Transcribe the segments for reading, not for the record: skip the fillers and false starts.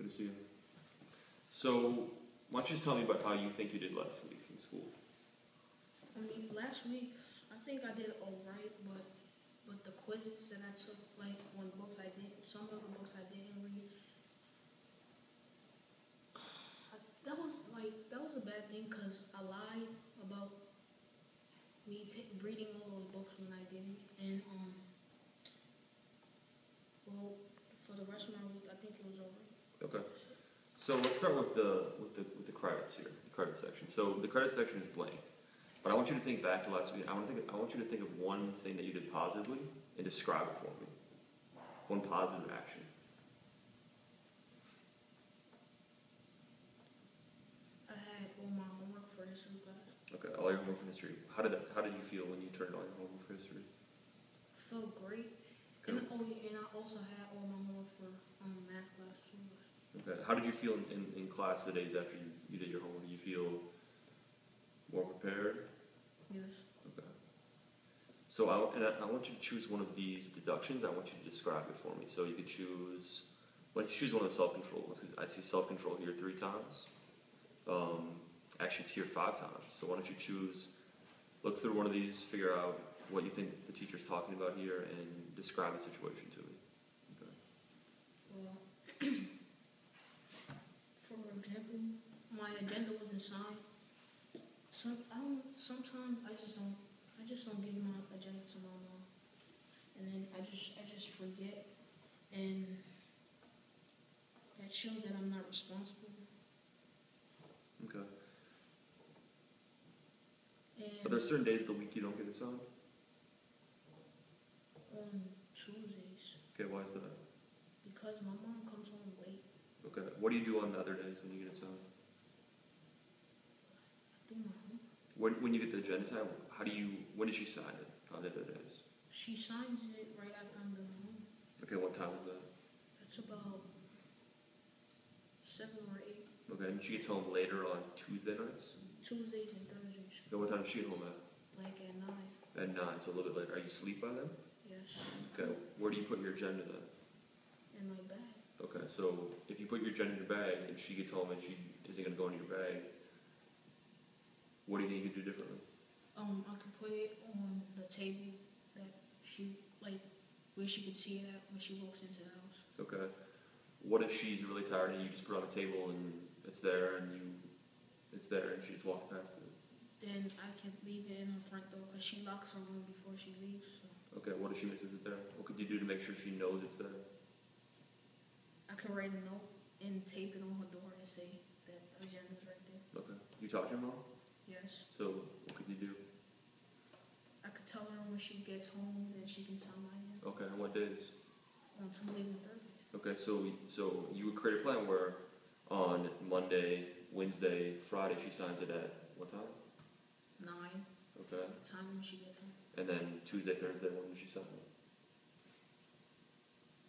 Good to see you. So, why don't you just tell me about how you think you did last week in school? I mean, last week, I think I did alright, but the quizzes that I took, like on books I did, some of the books I didn't read, that was a bad thing because I lied about me reading all those books when I didn't, and well, for the rest of my week, I think it was alright. Okay. So let's start with the credits here, the credit section. So the credit section is blank, but I want you to think back to last week. I want you to think of one thing that you did positively and describe it for me. One positive action. I had all my homework for history class. Okay, all your homework for history. How did you feel when you turned all your homework for history? I felt great. Okay. And I also had all my homework for math class too. Okay. How did you feel in class the days after you did your homework? Did you feel more prepared? Yes. Okay. So I want you to choose one of these deductions. I want you to describe it for me. So you could choose, choose one of the self-control ones, because I see self-control here 3 times. Actually, it's here 5 times. So why don't you look through one of these, figure out what you think the teacher's talking about here, and describe the situation to me. Okay. Well, for example, my agenda wasn't signed. Sometimes I just don't give my agenda to my mom, and then I just forget, and that shows that I'm not responsible. Okay. And Are there certain days of the week you don't get it signed? on Tuesdays, Okay, why is that? because my mom comes home late. Okay. What do you do on the other days when you get it signed? I do my homework. When you get the agenda signed, when does she sign it on the other days? She signs it right after I'm done home. Okay, what time is that? It's about 7 or 8. Okay, and she gets home later on Tuesday nights? Tuesdays and Thursdays, Okay, what time does she get home at? like at 9. At 9, so a little bit later. Are you asleep by then? Yes, Okay, where do you put your agenda then? in my bag. Okay, so if you put your agenda in your bag and she gets home and she isn't going to go in your bag, what do you think you could do differently? I could put it on the table that she where she could see it at when she walks into the house. Okay. What if she's really tired and you just put it on the table and it's there and she just walks past it? Then I can leave it in her front door because she locks her room before she leaves. So Okay, what if she misses it there? What could you do to make sure she knows it's there? I can write a note and tape it on her door and say that the agenda's right there. Okay. You talk to your mom? Yes. So what could you do? I could tell her when she gets home that she can sign my name Okay, and what days? on Tuesdays and Thursdays. Okay, so you would create a plan where on Monday, Wednesday, Friday she signs it at what time? 9, Okay. the time when she gets home. And then Tuesday, Thursday, when does she sign it?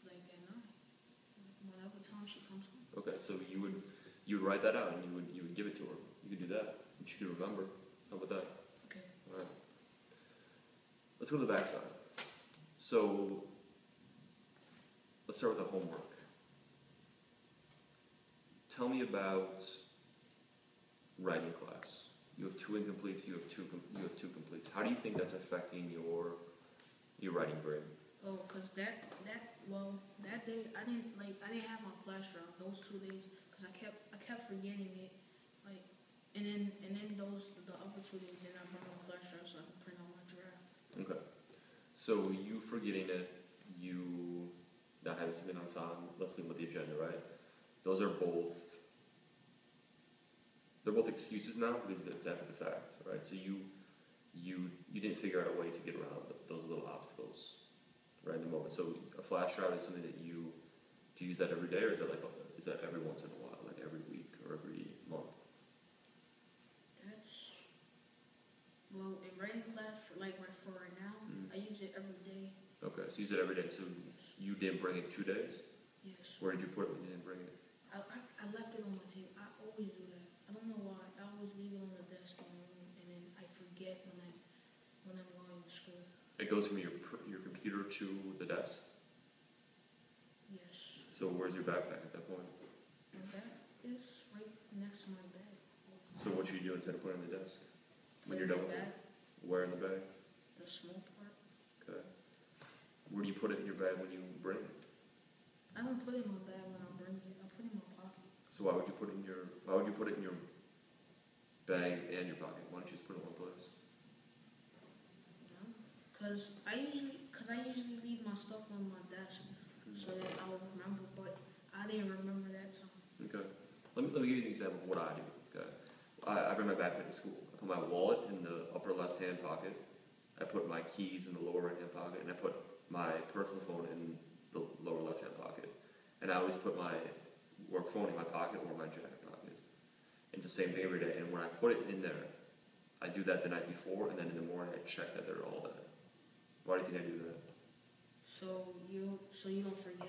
Like at 9. Whatever time she comes home. Okay, so you would write that out and you would give it to her. You could do that. And she could remember. How about that? Okay. Alright. Let's go to the back side. So let's start with the homework. Tell me about writing class. You have 2 incompletes, you have two completes. How do you think that's affecting your writing grade? Oh, cause that day I didn't have my flash drive those 2 days because I kept forgetting it, and then the other 2 days then I brought my flash drive so I could print out my draft. Okay. So you forgetting it, you not having something on time, let's leave with the agenda, right? Those are both excuses now because it's after the fact, right? So you didn't figure out a way to get around those little obstacles right in the moment. So a flash drive is something that do you use that every day, or is that every once in a while, like every week or every month? Well, in writing class for right now, I use it every day. Okay, so you use it every day. So you didn't bring it 2 days? Yes. Where did you put it when you didn't bring it? I left it on my table. I always do that. I don't know why. I always leave it on the desk in my room, and then I forget when I'm going to school. It goes from your computer to the desk? Yes. So where's your backpack at that point? My bag is right next to my bed. So what should you do instead of putting it on the desk? When Put you're it done in with my it? bag, Where in the bag? the small part. Okay. Where do you put it in your bag when you bring it? I don't put it in my bag when I'm bringing it. I put it in my pocket. So why would you put it in your bag and your pocket? Why don't you just put it in one place? Cause I usually leave my stuff on my desk so that I will remember. But I didn't remember that time. Okay. Let me give you an example of what I do. Okay. I bring my backpack to school. I put my wallet in the upper left-hand pocket. I put my keys in the lower right-hand pocket, and I put my personal phone in the lower left-hand pocket. And I always put my work phone in my pocket or my jacket pocket. It's the same thing every day. And when I put it in there, I do that the night before, and then in the morning I check that they're all there. Why do you think I do that? So you don't forget.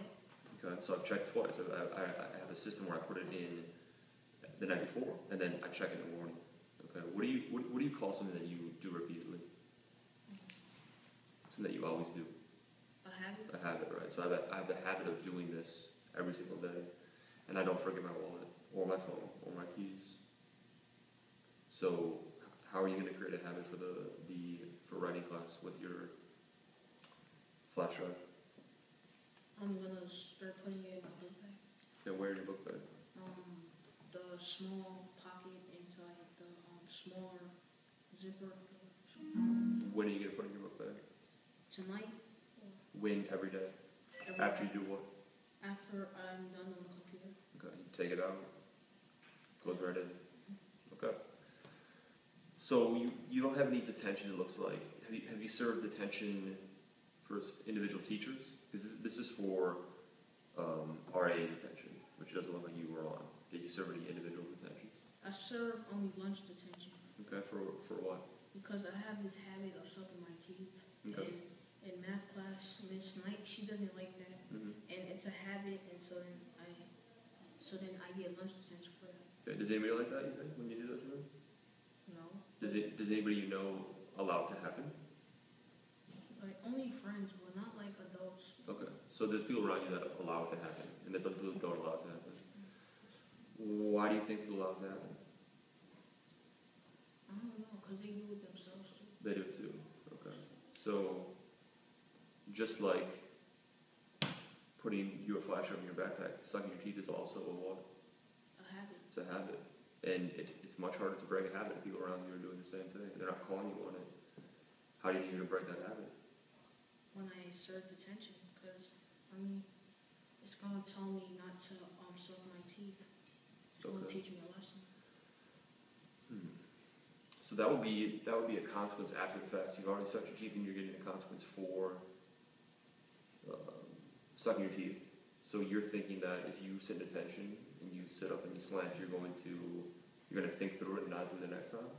Okay, so I've checked twice. I have a system where I put it in the night before, and then I check it in the morning. Okay, what do you call something that you do repeatedly? Something that you always do. A habit. A habit, right? So I have the habit of doing this every single day, and I don't forget my wallet or my phone or my keys. So how are you going to create a habit for for writing class with your flash drive? I'm gonna start putting it in my book bag. Yeah, where in your book bag? The small pocket inside the smaller zipper. When are you going to put it in your book bag? Tonight. When? Every day? Every After day. you do what? After I'm done on the computer. Okay, you take it out, goes right in. Okay. So you don't have any detention, it looks like. Have you served detention for individual teachers? Because this is for RA detention, which doesn't look like you were on. Did you serve any individual detentions? I serve only lunch detention Okay, for what? because I have this habit of sucking my teeth. Okay. And in math class, Miss Knight, she doesn't like that, Mm-hmm. and it's a habit, and so then I get lunch detention for that. Okay. Does anybody like that, you think, when you do that to them? No. Does anybody you know allow it to happen? Like only friends, but not like adults. Okay. So there's people around you that allow it to happen, and there's other people who don't allow it to happen. Why do you think people allow it to happen? I don't know, because they do it themselves too. They do it too. Okay. So, just like putting your flash drive in your backpack, sucking your teeth is also a what? A habit. It's a habit. And it's much harder to break a habit if people around you are doing the same thing. They're not calling you on it. How do you think you're going to break that habit? When I serve detention, because it's gonna tell me not to suck my teeth. It's gonna Okay. teach me a lesson. So that would be a consequence after the fact. So you've already sucked your teeth, and you're getting a consequence for sucking your teeth. So you're thinking that if you sit in detention and you sit up and you slant, you're going to think through it and not do it the next time.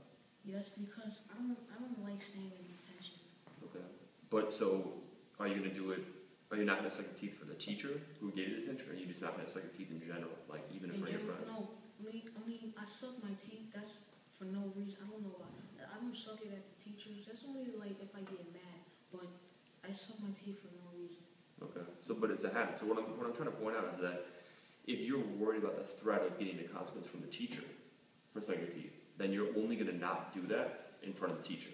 Yes, because I don't like staying in detention. Okay. But so, are you going to do it? Are you not going to suck your teeth for the teacher who gave you detention, or are you just not going to suck your teeth in general, like even in front of your friends? No, I suck my teeth. That's for no reason. I don't know why. I don't suck it at the teachers. That's only like if I get mad. But I suck my teeth for no reason. Okay. So, but it's a habit. So what I'm trying to point out is that if you're worried about the threat of getting a consequence from the teacher for sucking your teeth, then you're only going to not do that in front of the teacher.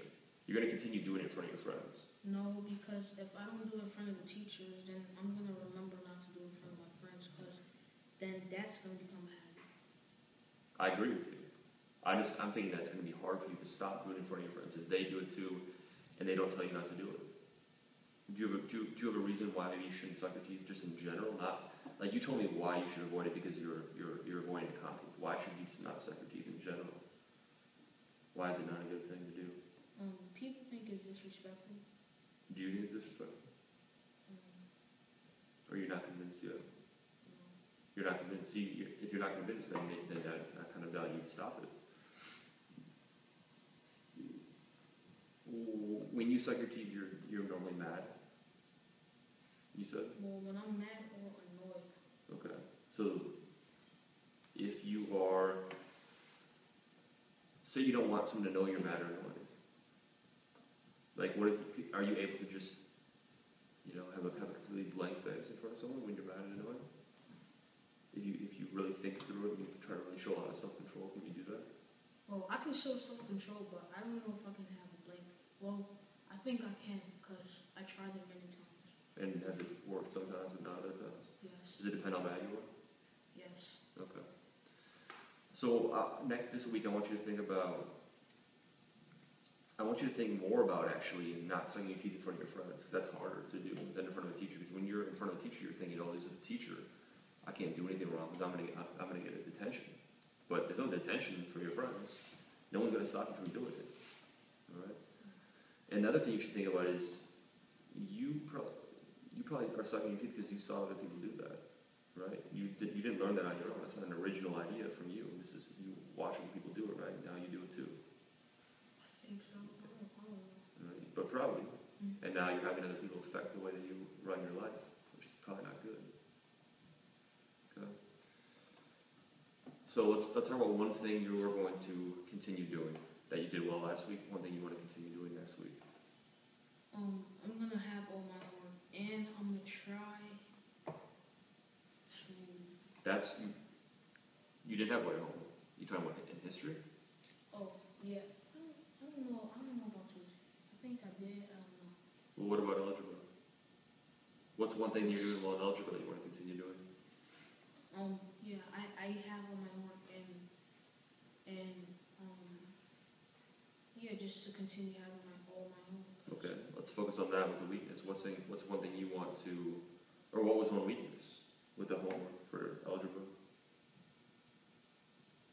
You're going to continue doing it in front of your friends. No, because if I don't do it in front of the teachers, then I'm gonna remember not to do it in front of my friends. Because then that's gonna become a habit. I agree with you. I'm thinking that it's going to be hard for you to stop doing it in front of your friends if they do it too, and they don't tell you not to do it. Do you have a reason why maybe you shouldn't suck your teeth just in general? Not like you told me why you should avoid it because you're avoiding the consequence. Why should you just not suck your teeth in general? Why is it not a good thing to do? People think it's disrespectful. Do you think it's disrespectful? Or you're not convinced yet? You're not convinced. See, if you're not convinced, then that kind of value you'd stop it. When you suck your teeth, you're normally mad. You said? Well, when I'm mad or annoyed. Okay. So if you are, say you don't want someone to know you're mad or annoyed. Like, what if are you able to just, have a completely blank face in front of someone when you're mad and annoyed? If you really think show a lot of self-control. Can you do that? Well, I can show self-control, but I don't know if I can have a blank. Well, I think I can because I tried it many times. And has it worked sometimes, but not other times? Yes. Does it depend on how bad you are? Yes. Okay. So this week, I want you to think more about actually not sucking your teeth in front of your friends, because that's harder to do than in front of a teacher. Because when you're in front of a teacher, you're thinking, oh, this is a teacher. I can't do anything wrong because I'm gonna get a detention. But there's no detention from your friends. No one's gonna stop you from doing it. All right. And another thing you should think about is you probably are sucking your teeth because you saw other people do that, right? You didn't learn that on your own. That's not an original idea from you. This is you watching people do it, right? Now you do it too. I think so. I don't know. Right? But probably. Mm. And now you're having other people affect the way that you run your life, which is probably not good. Okay. So let's talk about one thing you are going to continue doing that you did well last week. One thing you want to continue doing next week. I'm gonna have all my homework, and I'm gonna try to. That's you didn't have what at home. You talking about in history? Oh yeah. I don't know. I don't know about Tuesday. I think I did. I don't know. Well, what about algebra? What's one thing you're doing well in algebra that you want to continue doing? Yeah. I have all my homework, and yeah, just to continue having all my homework. Okay, let's focus on that with the weakness. What's one thing you want to, or what was one weakness with the homework for algebra?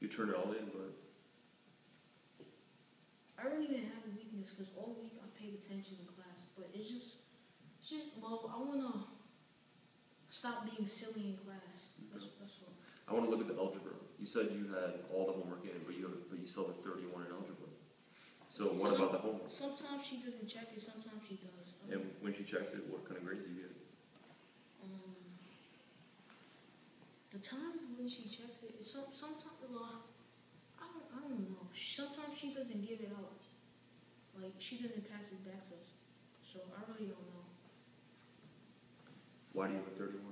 You turned it all in, but I really didn't have a weakness because all week I paid attention in class, but it's just well, I wanna stop being silly in class. That's all. I want to look at the algebra. You said you had all the homework in, but you still have 31 in algebra. So what about the homework? Sometimes she doesn't check it, sometimes she does. And when she checks it, what kind of grades do you get? The times when she checks it, it's sometimes, well, I don't know. Sometimes she doesn't give it out. Like, she doesn't pass it back to us. So I really don't know. Why do you have a 31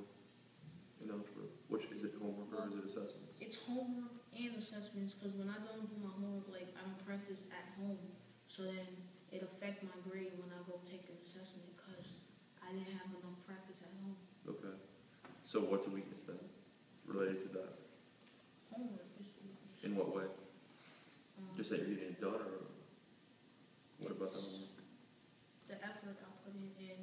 in algebra? Which is it, homework or is it assessments? It's homework and assessments because when I don't do my homework, like, I don't practice at home. So then it affect my grade when I go take an assessment because I didn't have enough practice at home. Okay. So what's a weakness then, related to that? Homework is a weakness. In what way? Just that you're getting it done, or what about the homework? The effort I put in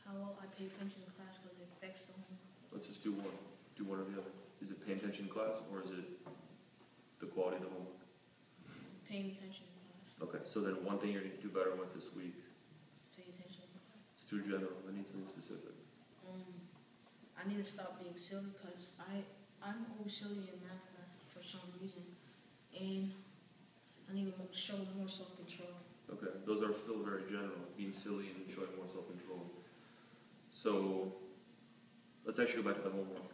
how well I pay attention in class because it affects the homework. Let's just do one. Do one or the other. Is it paying attention in class, or is it the quality of the homework? Paying attention in class. Okay, so then one thing you're going to do better with this week. Just pay attention in class. It's too general. I need something specific. I need to stop being silly because I'm always silly in math class for some reason, and I need to show more self-control. Okay, those are still very general, being silly and showing more self-control. So let's actually go back to the homework.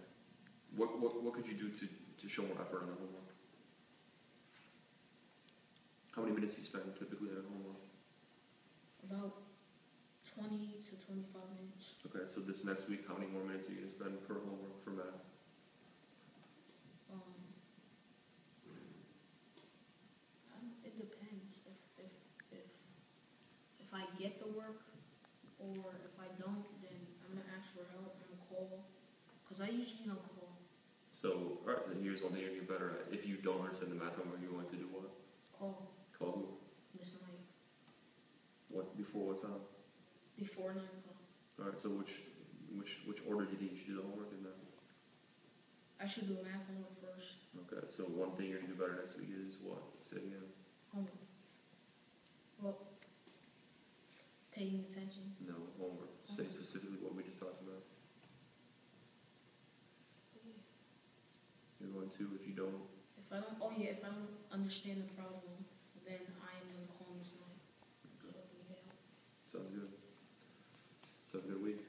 What could you do to show more effort on the homework? How many minutes do you spend typically on homework? About 20 to 25 minutes. Okay, so this next week, how many more minutes are you going to spend per homework for math? It depends. If I get the work, or if I don't, then I'm gonna ask for help and call. Cause I usually don't call. So, alright, so here's one thing you're getting better at. If you don't understand the math homework, you're going to do what? Call Call who? Miss Knight What, before what time? before 9 o'clock. Alright, so which order do you think you should do the homework in then? I should do math homework first. Okay, so one thing you're going to do better next week is what? Say it again. Homework. Well, paying attention. No, homework. Say specifically what we just talked about. You're going to, if you don't. If I don't understand the problem, then I am gonna call Miss Knight. So, yeah. Sounds good. Let's have a good week.